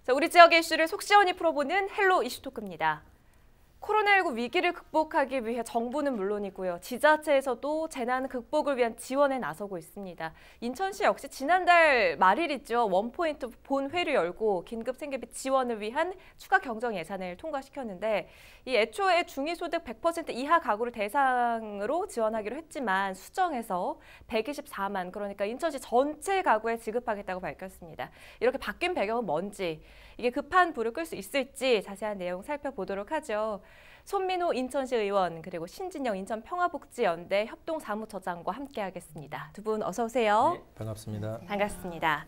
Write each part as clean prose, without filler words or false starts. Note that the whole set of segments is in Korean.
자, 우리 지역의 이슈를 속 시원히 풀어보는 헬로 이슈토크입니다. 코로나19 위기를 극복하기 위해 정부는 물론이고요. 지자체에서도 재난 극복을 위한 지원에 나서고 있습니다. 인천시 역시 지난달 말일이죠. 원포인트 본회를 열고 긴급 생계비 지원을 위한 추가 경정 예산을 통과시켰는데 이 애초에 중위소득 100% 이하 가구를 대상으로 지원하기로 했지만 수정해서 124만, 그러니까 인천시 전체 가구에 지급하겠다고 밝혔습니다. 이렇게 바뀐 배경은 뭔지, 이게 급한 불을 끌 수 있을지 자세한 내용 살펴보도록 하죠. 손민호 인천시 의원 그리고 신진영 인천평화복지연대 협동사무처장과 함께하겠습니다. 두 분 어서 오세요. 네, 반갑습니다. 반갑습니다.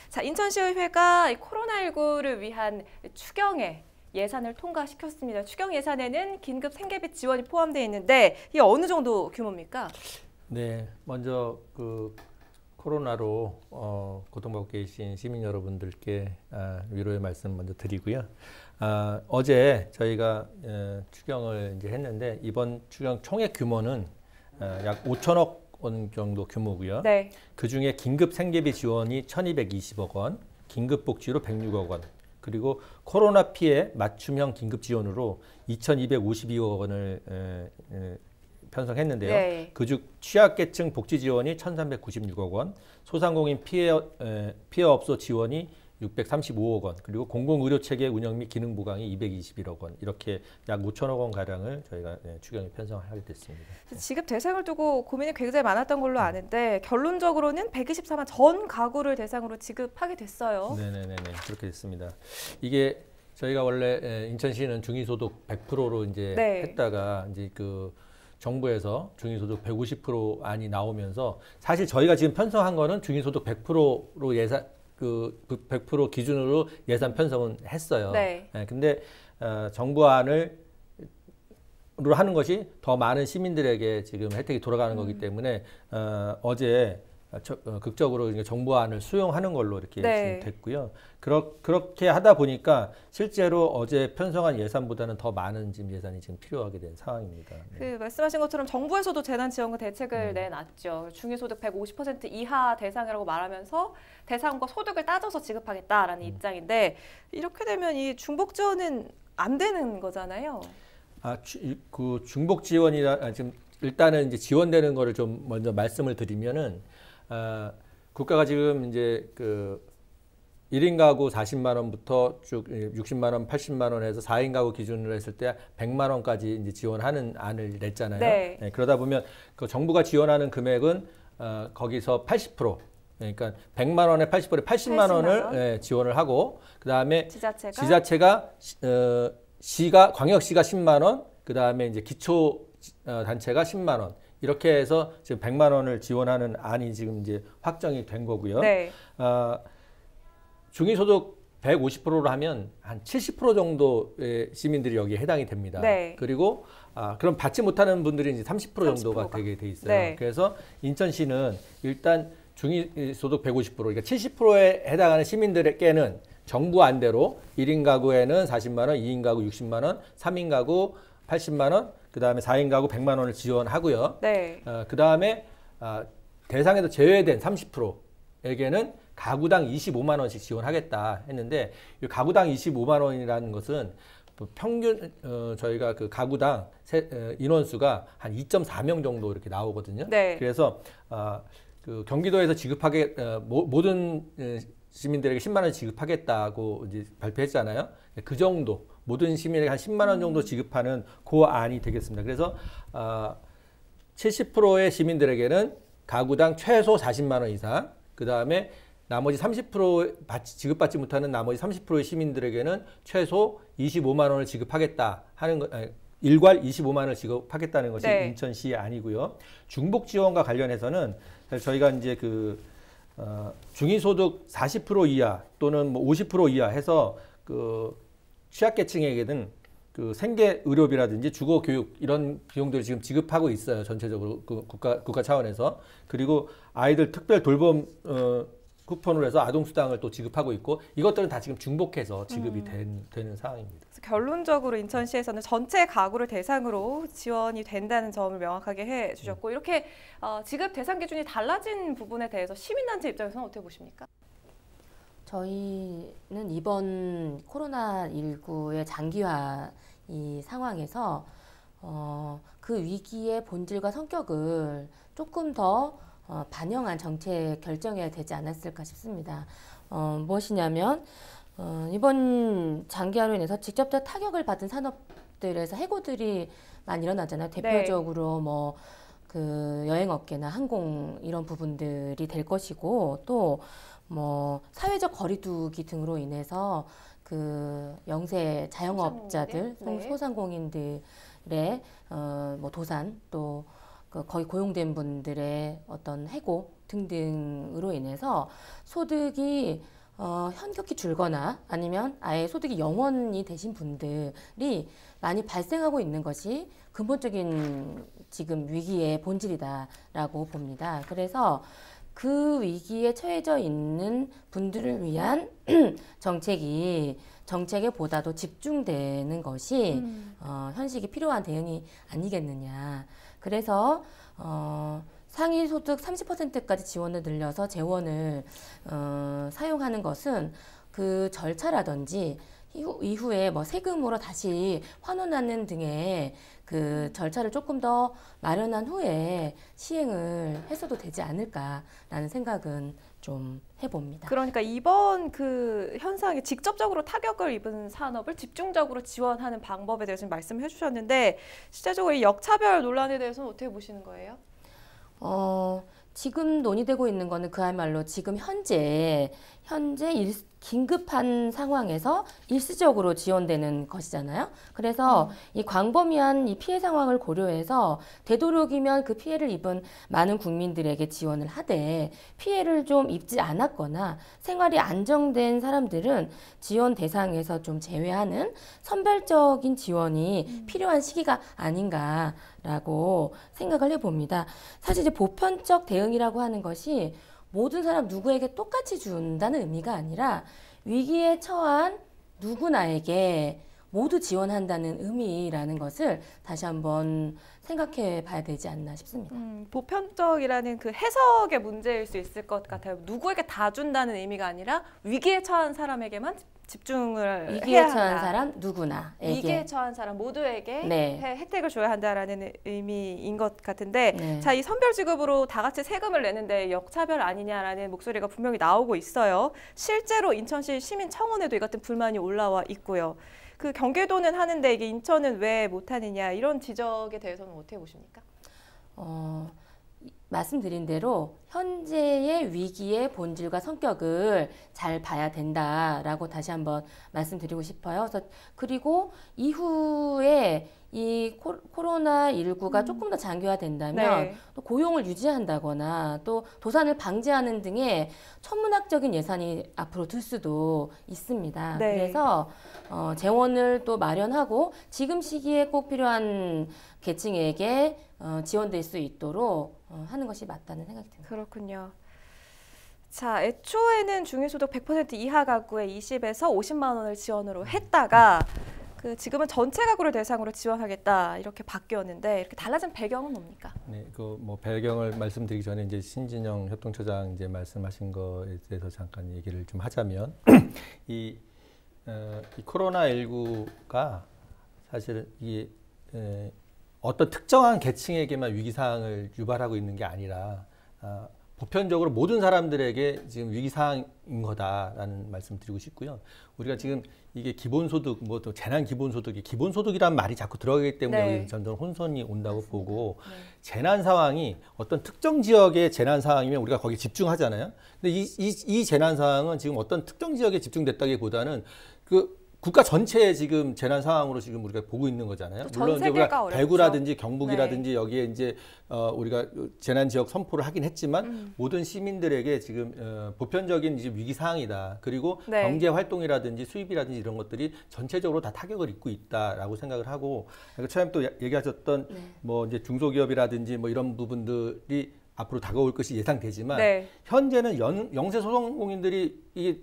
자, 인천시의회가 코로나19를 위한 추경에 예산을 통과시켰습니다. 추경 예산에는 긴급 생계비 지원이 포함되어 있는데 이게 어느 정도 규모입니까? 네, 먼저 코로나로 고통받고 계신 시민 여러분들께 위로의 말씀 먼저 드리고요. 어제 저희가 추경을 이제 했는데 이번 추경 총액 규모는 약 5천억 원 정도 규모고요. 네. 그중에 긴급 생계비 지원이 1,220억 원, 긴급 복지로 106억 원, 그리고 코로나 피해 맞춤형 긴급 지원으로 2,252억 원을 편성했는데요. 네. 그중 취약계층 복지 지원이 1,396억 원, 소상공인 피해업소 지원이 635억 원, 그리고 공공의료체계 운영 및 기능 보강이 221억 원, 이렇게 약 5천억 원 가량을 저희가 추경에 편성하게 됐습니다. 지급 대상을 두고 고민이 굉장히 많았던 걸로 아는데 결론적으로는 124만 전 가구를 대상으로 지급하게 됐어요. 네네네, 그렇게 됐습니다. 이게 저희가 원래 인천시는 중위소득 100%로 이제 네. 했다가 이제 정부에서 중위소득 150% 안이 나오면서 사실 저희가 지금 편성한 거는 중위소득 100%로 예산 100% 기준으로 예산 편성은 했어요. 네. 근데 정부안을 하는 것이 더 많은 시민들에게 지금 혜택이 돌아가는 거기 때문에 어제 극적으로 정부안을 수용하는 걸로 이렇게 네. 지금 됐고요. 그렇게 하다 보니까 실제로 어제 편성한 예산보다는 더 많은 지금 예산이 지금 필요하게 된 상황입니다. 네. 말씀하신 것처럼 정부에서도 재난지원금 대책을 내놨죠. 중위소득 150% 이하 대상이라고 말하면서 대상과 소득을 따져서 지급하겠다라는 입장인데 이렇게 되면 이 중복 지원은 안 되는 거잖아요. 그 중복 지원이라 지금 일단은 이제 지원되는 거를 좀 먼저 말씀을 드리면은 국가가 지금 이제 1인 가구 40만 원부터 쭉 60만 원, 80만 원에서 4인 가구 기준으로 했을 때 100만 원까지 이제 지원하는 안을 냈잖아요. 네. 그러다 보면 그 정부가 지원하는 금액은 거기서 80%, 그러니까 100만 원에 80%에 80만 원을 지원을 하고 그다음에 지자체가 광역시가 10만 원, 그다음에 이제 기초 단체가 10만 원. 이렇게 해서 지금 100만 원을 지원하는 안이 지금 이제 확정이 된 거고요. 네. 중위소득 150%로 하면 한 70% 정도의 시민들이 여기에 해당이 됩니다. 네. 그리고 그럼 받지 못하는 분들이 이제 30% 정도가 되게 돼 있어요. 네. 그래서 인천시는 일단 중위소득 150%, 그러니까 70%에 해당하는 시민들에게는 정부 안대로 1인 가구에는 40만 원, 2인 가구 60만 원, 3인 가구 80만 원, 그다음에 4인 가구 100만 원을 지원하고요. 네. 그다음에 대상에서 제외된 30%에게는 가구당 25만 원씩 지원하겠다 했는데 이 가구당 25만 원이라는 것은 평균 저희가 그 가구당 인원수가 한 2.4명 정도 이렇게 나오거든요. 네. 그래서 그 경기도에서 지급하게 모든 시민들에게 10만 원 지급하겠다고 이제 발표했잖아요. 그 정도 모든 시민에게 한 10만 원 정도 지급하는 그 안이 되겠습니다. 그래서 70%의 시민들에게는 가구당 최소 40만 원 이상, 그 다음에 나머지 30% 지급받지 못하는 나머지 30%의 시민들에게는 최소 25만 원을 지급하겠다 하는 거, 일괄 25만 원을 지급하겠다는 것이 네. 인천시 안이고요. 중복 지원과 관련해서는 저희가 이제 중위소득 40% 이하 또는 뭐 50% 이하 해서 취약계층에게는 생계 의료비라든지 주거 교육 이런 비용들을 지금 지급하고 있어요. 전체적으로 국가 차원에서. 그리고 아이들 특별 돌봄 쿠폰으로 해서 아동수당을 또 지급하고 있고 이것들은 다 지금 중복해서 지급이 되는 상황입니다. 결론적으로 인천시에서는 전체 가구를 대상으로 지원이 된다는 점을 명확하게 해주셨고 이렇게 지급 대상 기준이 달라진 부분에 대해서 시민단체 입장에서는 어떻게 보십니까? 저희는 이번 코로나19의 장기화 이 상황에서 그 위기의 본질과 성격을 조금 더 반영한 정책 결정해야 되지 않았을까 싶습니다. 무엇이냐면 이번 장기화로 인해서 직접적 타격을 받은 산업들에서 해고들이 많이 일어나잖아요. 대표적으로 뭐 그 여행업계나 항공 이런 부분들이 될 것이고 또 뭐 사회적 거리두기 등으로 인해서 그 영세 자영업자들, 소상공인들의 뭐 도산 또 그 거의 고용된 분들의 어떤 해고 등등으로 인해서 소득이 현격히 줄거나 아니면 아예 소득이 0원이 되신 분들이 많이 발생하고 있는 것이 근본적인 지금 위기의 본질이다라고 봅니다. 그래서 그 위기에 처해져 있는 분들을 위한 정책에 보다도 집중되는 것이 현실이 필요한 대응이 아니겠느냐. 그래서 상위 소득 30%까지 지원을 늘려서 재원을 사용하는 것은 그 절차라든지 이후에 뭐 세금으로 다시 환원하는 등의 그 절차를 조금 더 마련한 후에 시행을 했어도 되지 않을까라는 생각은 좀 해봅니다. 그러니까 이번 그 현상에 직접적으로 타격을 입은 산업을 집중적으로 지원하는 방법에 대해서 말씀해 주셨는데 실제적으로 이 역차별 논란에 대해서는 어떻게 보시는 거예요? 지금 논의되고 있는 거는 그야말로 지금 현재 긴급한 상황에서 일시적으로 지원되는 것이잖아요. 그래서 이 광범위한 이 피해 상황을 고려해서 되도록이면 그 피해를 입은 많은 국민들에게 지원을 하되 피해를 좀 입지 않았거나 생활이 안정된 사람들은 지원 대상에서 좀 제외하는 선별적인 지원이 필요한 시기가 아닌가라고 생각을 해봅니다. 사실 이제 보편적 대응이라고 하는 것이 모든 사람 누구에게 똑같이 준다는 의미가 아니라 위기에 처한 누구나에게 모두 지원한다는 의미라는 것을 다시 한번 생각해 봐야 되지 않나 싶습니다. 보편적이라는 그 해석의 문제일 수 있을 것 같아요. 누구에게 다 준다는 의미가 아니라 위기에 처한 사람에게만 집중을 위기에 해야 처한 한다. 사람 누구나에게. 위기에 처한 사람 모두에게 네. 혜택을 줘야 한다라는 의미인 것 같은데 네. 자, 이 선별지급으로 다 같이 세금을 내는데 역차별 아니냐라는 목소리가 분명히 나오고 있어요. 실제로 인천시 시민청원에도 이 같은 불만이 올라와 있고요. 그 경기도는 하는데 이게 인천은 왜 못하느냐 이런 지적에 대해서는 어떻게 보십니까? 말씀드린 대로 현재의 위기의 본질과 성격을 잘 봐야 된다라고 다시 한번 말씀드리고 싶어요. 그리고 이후에 이 코로나19가 조금 더 장기화된다면 네. 또 고용을 유지한다거나 또 도산을 방지하는 등의 천문학적인 예산이 앞으로 들 수도 있습니다. 네. 그래서 재원을 또 마련하고 지금 시기에 꼭 필요한 계층에게 지원될 수 있도록 하는 것이 맞다는 생각이 듭니다. 그렇군요. 자, 애초에는 중위소득 100% 이하 가구에 20에서 50만 원을 지원으로 했다가 그 지금은 전체 가구를 대상으로 지원하겠다 이렇게 바뀌었는데 이렇게 달라진 배경은 뭡니까? 네, 그 뭐 배경을 말씀드리기 전에 이제 신진영 협동처장 이제 말씀하신 거에 대해서 잠깐 얘기를 좀 하자면 이 코로나19가 사실 이 어떤 특정한 계층에게만 위기 상황을 유발하고 있는 게 아니라 보편적으로 모든 사람들에게 지금 위기 상황인 거다라는 말씀 드리고 싶고요. 우리가 지금 이게 기본소득, 뭐 또 재난 기본소득이 기본소득이라는 말이 자꾸 들어가기 때문에 네. 여기서 점점 혼선이 온다고 맞습니다. 보고 네. 재난 상황이 어떤 특정 지역의 재난 상황이면 우리가 거기에 집중하잖아요. 근데 이 재난 상황은 지금 어떤 특정 지역에 집중됐다기보다는 그 국가 전체의 지금 재난 상황으로 지금 우리가 보고 있는 거잖아요. 물론 이제 우리가 대구라든지 경북이라든지 네. 여기에 이제 우리가 재난 지역 선포를 하긴 했지만 모든 시민들에게 지금 보편적인 이제 위기 상황이다. 그리고 네. 경제 활동이라든지 수입이라든지 이런 것들이 전체적으로 다 타격을 입고 있다라고 생각을 하고 처음에 또 얘기하셨던 네. 뭐 이제 중소기업이라든지 뭐 이런 부분들이 앞으로 다가올 것이 예상되지만 네. 현재는 영세 소상공인들이 이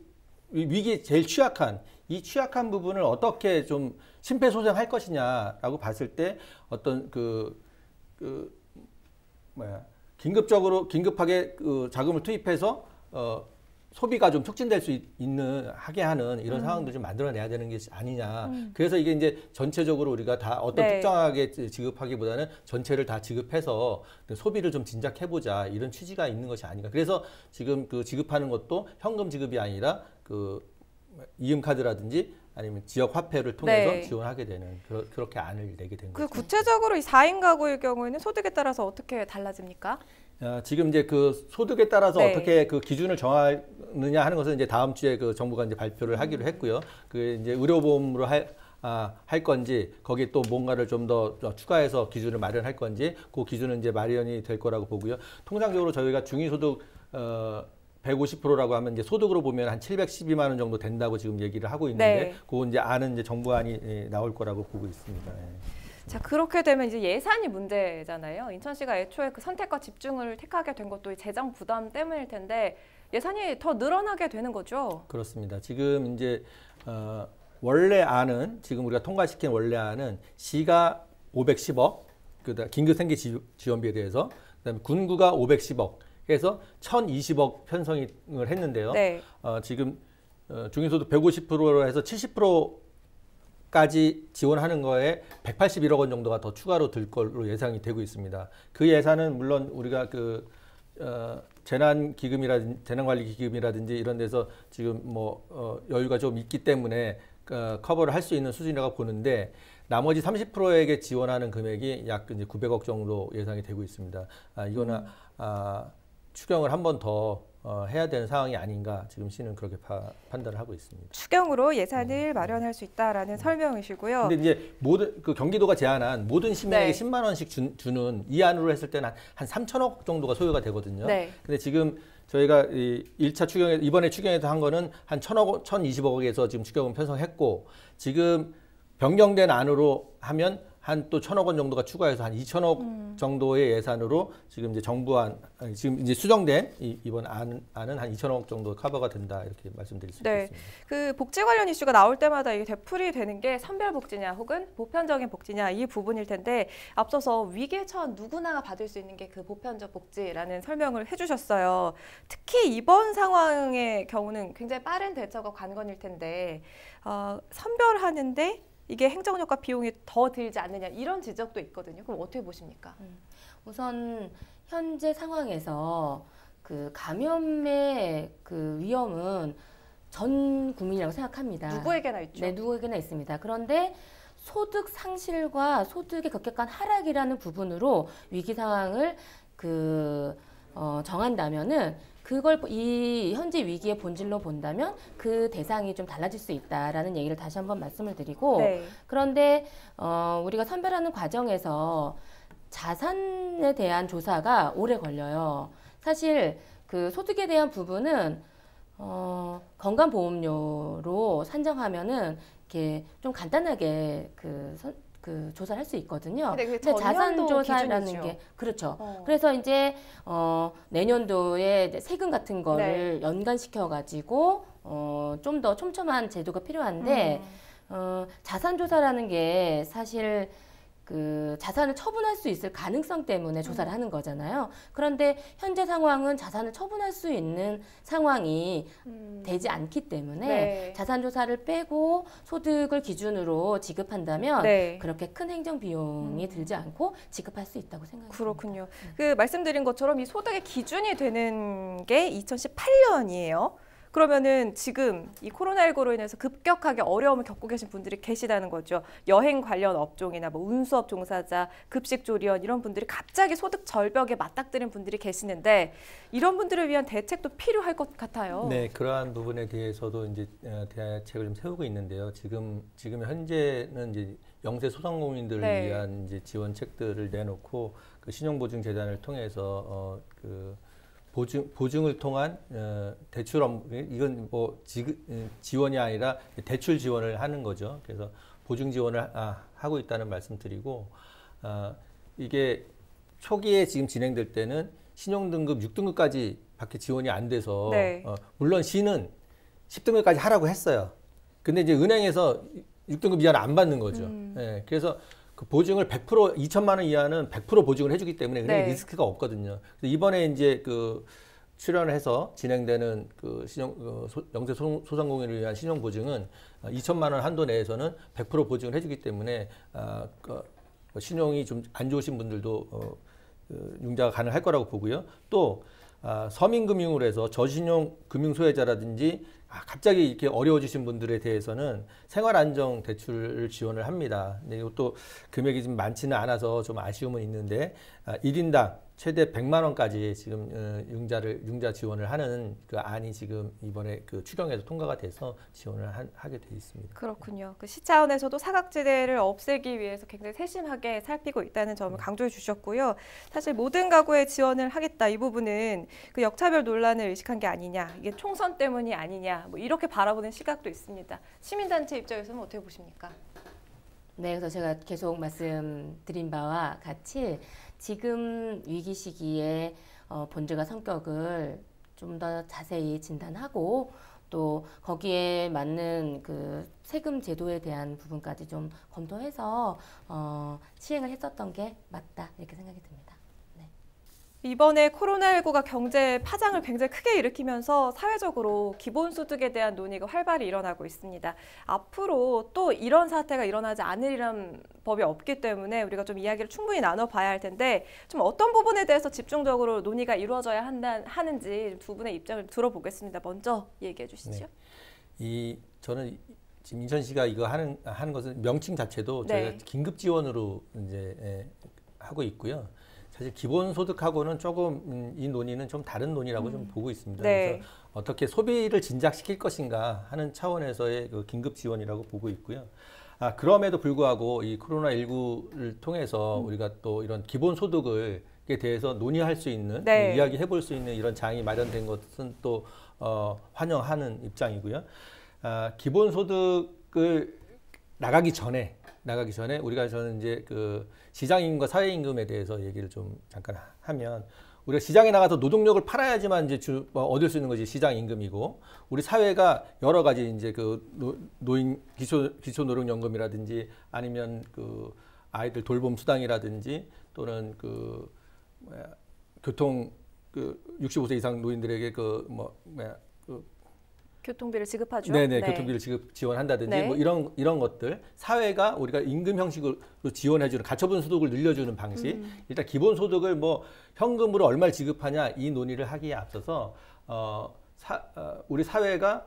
위기에 제일 취약한 이 취약한 부분을 어떻게 좀 심폐소생할 것이냐라고 봤을 때 어떤 긴급하게 자금을 투입해서 소비가 좀 촉진될 수 하게 하는 이런 상황들 좀 만들어내야 되는 게 아니냐. 그래서 이게 이제 전체적으로 우리가 다 어떤 네. 특정하게 지급하기보다는 전체를 다 지급해서 소비를 좀 진작해보자 이런 취지가 있는 것이 아닌가. 그래서 지금 그 지급하는 것도 현금 지급이 아니라 그 이음카드라든지 아니면 지역 화폐를 통해서 네. 지원하게 되는 그렇게 안을 내게 된 그 거죠. 구체적으로 이 4인 가구의 경우에는 소득에 따라서 어떻게 달라집니까? 지금 이제 그 소득에 따라서 네. 어떻게 그 기준을 정하느냐 하는 것은 이제 다음 주에 그 정부가 이제 발표를 하기로 했고요. 그 이제 의료보험으로 할 건지 거기 또 뭔가를 좀 더 추가해서 기준을 마련할 건지 그 기준은 이제 마련이 될 거라고 보고요. 통상적으로 저희가 중위소득 150%라고 하면 이제 소득으로 보면 한 712만 원 정도 된다고 지금 얘기를 하고 있는데 네. 그거 이제 아는 이제 정부안이 나올 거라고 보고 있습니다. 자, 그렇게 되면 이제 예산이 문제잖아요. 인천시가 애초에 그 선택과 집중을 택하게 된 것도 이 재정 부담 때문일 텐데 예산이 더 늘어나게 되는 거죠. 그렇습니다. 지금 이제 원래 안은 지금 우리가 통과시킨 원래 안은 시가 510억, 그다음 긴급생계 지원비에 대해서 그다음에 군구가 510억 해서 1,020억 편성을 했는데요. 네. 지금 중위소득 150%로 해서 70%까지 지원하는 거에 181억 원 정도가 더 추가로 들 걸로 예상이 되고 있습니다. 그 예산은 물론 우리가 그 재난관리기금이라든지 이런 데서 지금 뭐 여유가 좀 있기 때문에 커버를 할 수 있는 수준이라고 보는데 나머지 30%에게 지원하는 금액이 약 이제 900억 정도 예상이 되고 있습니다. 이거는 추경을 한 번 더 해야 되는 상황이 아닌가 지금 시는 그렇게 판단을 하고 있습니다. 추경으로 예산을 마련할 수 있다라는 설명이시고요. 근데 이제 모든 그 경기도가 제안한 모든 시민에게 네. 10만 원씩 주는 이 안으로 했을 때는 한 3천억 정도가 소요가 되거든요. 네. 근데 지금 저희가 이 1차 추경에 이번에 추경에서 한 거는 한 1,020억에서 지금 추경은 편성했고 지금 변경된 안으로 하면 한 또 1,000억 원 정도가 추가해서 한 2,000억 정도의 예산으로 지금 이제 정부안 지금 이제 수정된 이번 안은 한 2,000억 정도 커버가 된다 이렇게 말씀드릴 수 네. 있겠습니다. 그 복지 관련 이슈가 나올 때마다 이게 되풀이 되는 게 선별 복지냐 혹은 보편적인 복지냐 이 부분일 텐데 앞서서 위기에 처한 누구나 받을 수 있는 게 그 보편적 복지라는 설명을 해주셨어요. 특히 이번 상황의 경우는 굉장히 빠른 대처가 관건일 텐데 선별하는데 이게 행정력과 비용이 더 들지 않느냐 이런 지적도 있거든요. 그럼 어떻게 보십니까? 우선 현재 상황에서 그 감염의 그 위험은 전 국민이라고 생각합니다. 누구에게나 있죠. 네, 누구에게나 있습니다. 그런데 소득 상실과 소득의 급격한 하락이라는 부분으로 위기 상황을 정한다면은 그걸 이 현재 위기의 본질로 본다면 그 대상이 좀 달라질 수 있다라는 얘기를 다시 한번 말씀을 드리고 네. 그런데 우리가 선별하는 과정에서 자산에 대한 조사가 오래 걸려요. 사실 그 소득에 대한 부분은 건강보험료로 산정하면은 이렇게 좀 간단하게 그 조사를 할 수 있거든요. 근데 그게 근데 자산 전년도 조사라는 기준이죠. 게 그렇죠. 어. 그래서 이제 내년도에 이제 세금 같은 거를 연관시켜 가지고 좀 더 촘촘한 제도가 필요한데 자산 조사라는 게 사실 그 자산을 처분할 수 있을 가능성 때문에 조사를 하는 거잖아요. 그런데 현재 상황은 자산을 처분할 수 있는 상황이 되지 않기 때문에 네. 자산 조사를 빼고 소득을 기준으로 지급한다면 네. 그렇게 큰 행정 비용이 들지 않고 지급할 수 있다고 생각합니다. 그렇군요. 그 말씀드린 것처럼 이 소득의 기준이 되는 게 2018년이에요. 그러면은 지금 이 코로나19로 인해서 급격하게 어려움을 겪고 계신 분들이 계시다는 거죠. 여행 관련 업종이나 뭐 운수업 종사자, 급식조리원 이런 분들이 갑자기 소득 절벽에 맞닥뜨린 분들이 계시는데 이런 분들을 위한 대책도 필요할 것 같아요. 네, 그러한 부분에 대해서도 이제 대책을 좀 세우고 있는데요. 지금 현재는 이제 영세 소상공인들을 네. 위한 이제 지원책들을 내놓고 그 신용보증재단을 통해서 보증을 통한 대출 이건 뭐 지원이 아니라 대출 지원을 하는 거죠. 그래서 보증 지원을 하고 있다는 말씀드리고 이게 초기에 지금 진행될 때는 신용등급 6등급까지 밖에 지원이 안 돼서 네. 물론 시는 10등급까지 하라고 했어요. 근데 이제 은행에서 6등급 이하는 안 받는 거죠. 네, 그래서 그 보증을 100% 2천만 원 이하는 100% 보증을 해주기 때문에 은행에 네. 리스크가 없거든요. 그래서 이번에 이제 그 출연해서 진행되는 그 영세 소상공인을 위한 신용 보증은 2천만 원 한도 내에서는 100% 보증을 해주기 때문에 신용이 좀 안 좋으신 분들도 융자가 가능할 거라고 보고요. 또 서민금융으로 해서 저신용 금융 소외자라든지 갑자기 이렇게 어려워지신 분들에 대해서는 생활안정 대출을 지원을 합니다. 근데 이것도 금액이 좀 많지는 않아서 좀 아쉬움은 있는데 1인당 최대 100만 원까지 지금 융자 지원을 하는 그 안이 지금 이번에 그 추경에서 통과가 돼서 지원을 하게 돼 있습니다. 그렇군요. 그 시 차원에서도 사각지대를 없애기 위해서 굉장히 세심하게 살피고 있다는 점을 강조해 주셨고요. 사실 모든 가구에 지원을 하겠다 이 부분은 그 역차별 논란을 의식한 게 아니냐, 이게 총선 때문이 아니냐, 뭐 이렇게 바라보는 시각도 있습니다. 시민단체 입장에서는 어떻게 보십니까? 네, 그래서 제가 계속 말씀드린 바와 같이 지금 위기 시기에 본질과 성격을 좀 더 자세히 진단하고 또 거기에 맞는 그 세금 제도에 대한 부분까지 좀 검토해서 시행을 했었던 게 맞다 이렇게 생각이 듭니다. 이번에 코로나19가 경제 파장을 굉장히 크게 일으키면서 사회적으로 기본소득에 대한 논의가 활발히 일어나고 있습니다. 앞으로 또 이런 사태가 일어나지 않으리란 법이 없기 때문에 우리가 좀 이야기를 충분히 나눠봐야 할 텐데 좀 어떤 부분에 대해서 집중적으로 논의가 이루어져야 하는지 두 분의 입장을 들어보겠습니다. 먼저 얘기해 주시죠. 네. 저는 지금 인천시가 이거 하는 것은 명칭 자체도 저희가 긴급 지원으로 이제 하고 있고요. 사실 기본소득하고는 조금 이 논의는 좀 다른 논의라고 좀 보고 있습니다. 그래서 어떻게 소비를 진작시킬 것인가 하는 차원에서의 그 긴급 지원이라고 보고 있고요. 그럼에도 불구하고 이 코로나19를 통해서 우리가 또 이런 기본소득에 대해서 논의할 수 있는, 이야기해 볼 수 있는 이런 장이 마련된 것은 또 환영하는 입장이고요. 기본소득을 나가기 전에 우리가 저는 이제 그 시장임금과 사회임금에 대해서 얘기를 좀 잠깐 하면 우리가 시장에 나가서 노동력을 팔아야지만 이제 얻을 수 있는 것이 시장임금이고 우리 사회가 여러 가지 이제 그 노인 기초노령연금이라든지 아니면 그 아이들 돌봄 수당이라든지 또는 교통 65세 이상 노인들에게 교통비를 지급하죠. 네네, 교통비를 지원한다든지 뭐 이런 것들 사회가 우리가 임금 형식으로 지원해주는 가처분 소득을 늘려주는 방식. 일단 기본 소득을 뭐 현금으로 얼마를 지급하냐 이 논의를 하기에 앞서서 우리 사회가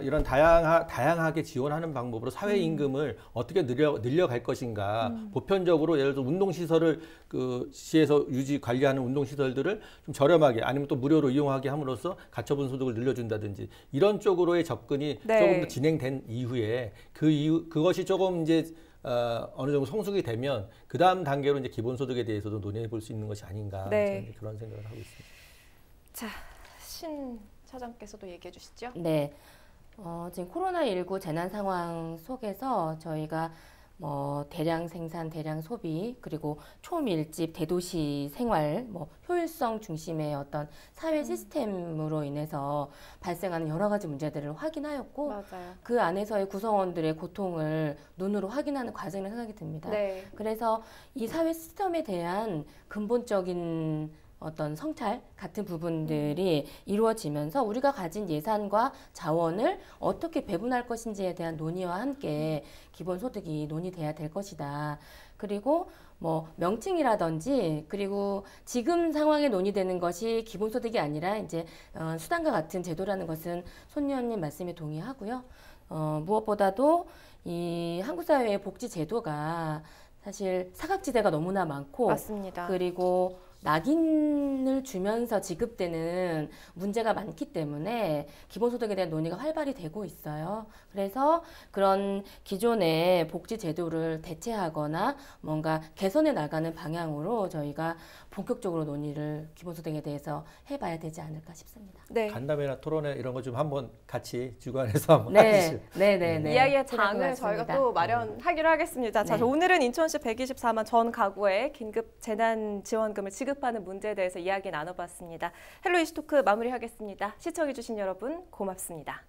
이런 다양하게 지원하는 방법으로 사회 임금을 어떻게 늘려갈 것인가. 보편적으로 예를 들어 운동시설을 그 시에서 관리하는 운동시설들을 좀 저렴하게 아니면 또 무료로 이용하게 함으로써 가처분 소득을 늘려준다든지 이런 쪽으로의 접근이 조금 더 진행된 이후에 그것이 조금 이제 어느 정도 성숙이 되면 그 다음 단계로 이제 기본소득에 대해서도 논의해 볼 수 있는 것이 아닌가 저는 그런 생각을 하고 있습니다. 자, 신 차장께서도 얘기해 주시죠. 네. 지금 코로나19 재난 상황 속에서 저희가 대량 생산, 대량 소비, 그리고 초밀집, 대도시 생활, 효율성 중심의 어떤 사회 시스템으로 인해서 발생하는 여러 가지 문제들을 확인하였고, 그 안에서의 구성원들의 고통을 눈으로 확인하는 과정을 생각이 듭니다. 그래서 이 사회 시스템에 대한 근본적인 어떤 성찰 같은 부분들이 이루어지면서 우리가 가진 예산과 자원을 어떻게 배분할 것인지에 대한 논의와 함께 기본소득이 논의돼야 될 것이다. 그리고 명칭이라든지 그리고 지금 상황에 논의되는 것이 기본소득이 아니라 이제 수당과 같은 제도라는 것은 손 의원님 말씀에 동의하고요. 무엇보다도 이 한국 사회의 복지 제도가 사실 사각지대가 너무나 많고 그리고 낙인을 주면서 지급되는 문제가 많기 때문에 기본소득에 대한 논의가 활발히 되고 있어요. 그래서 그런 기존의 복지 제도를 대체하거나 뭔가 개선해 나가는 방향으로 저희가 본격적으로 논의를 기본소득에 대해서 해봐야 되지 않을까 싶습니다. 간담회나 토론회 이런 거 좀 한번 같이 주관해서 한번 하시죠. 이야기의 장을 저희가 또 마련하기로 하겠습니다. 자, 오늘은 인천시 124만 전 가구에 긴급 재난 지원금을 지급하는 문제에 대해서 이야기 나눠봤습니다. 헬로 이슈토크 마무리하겠습니다. 시청해주신 여러분 고맙습니다.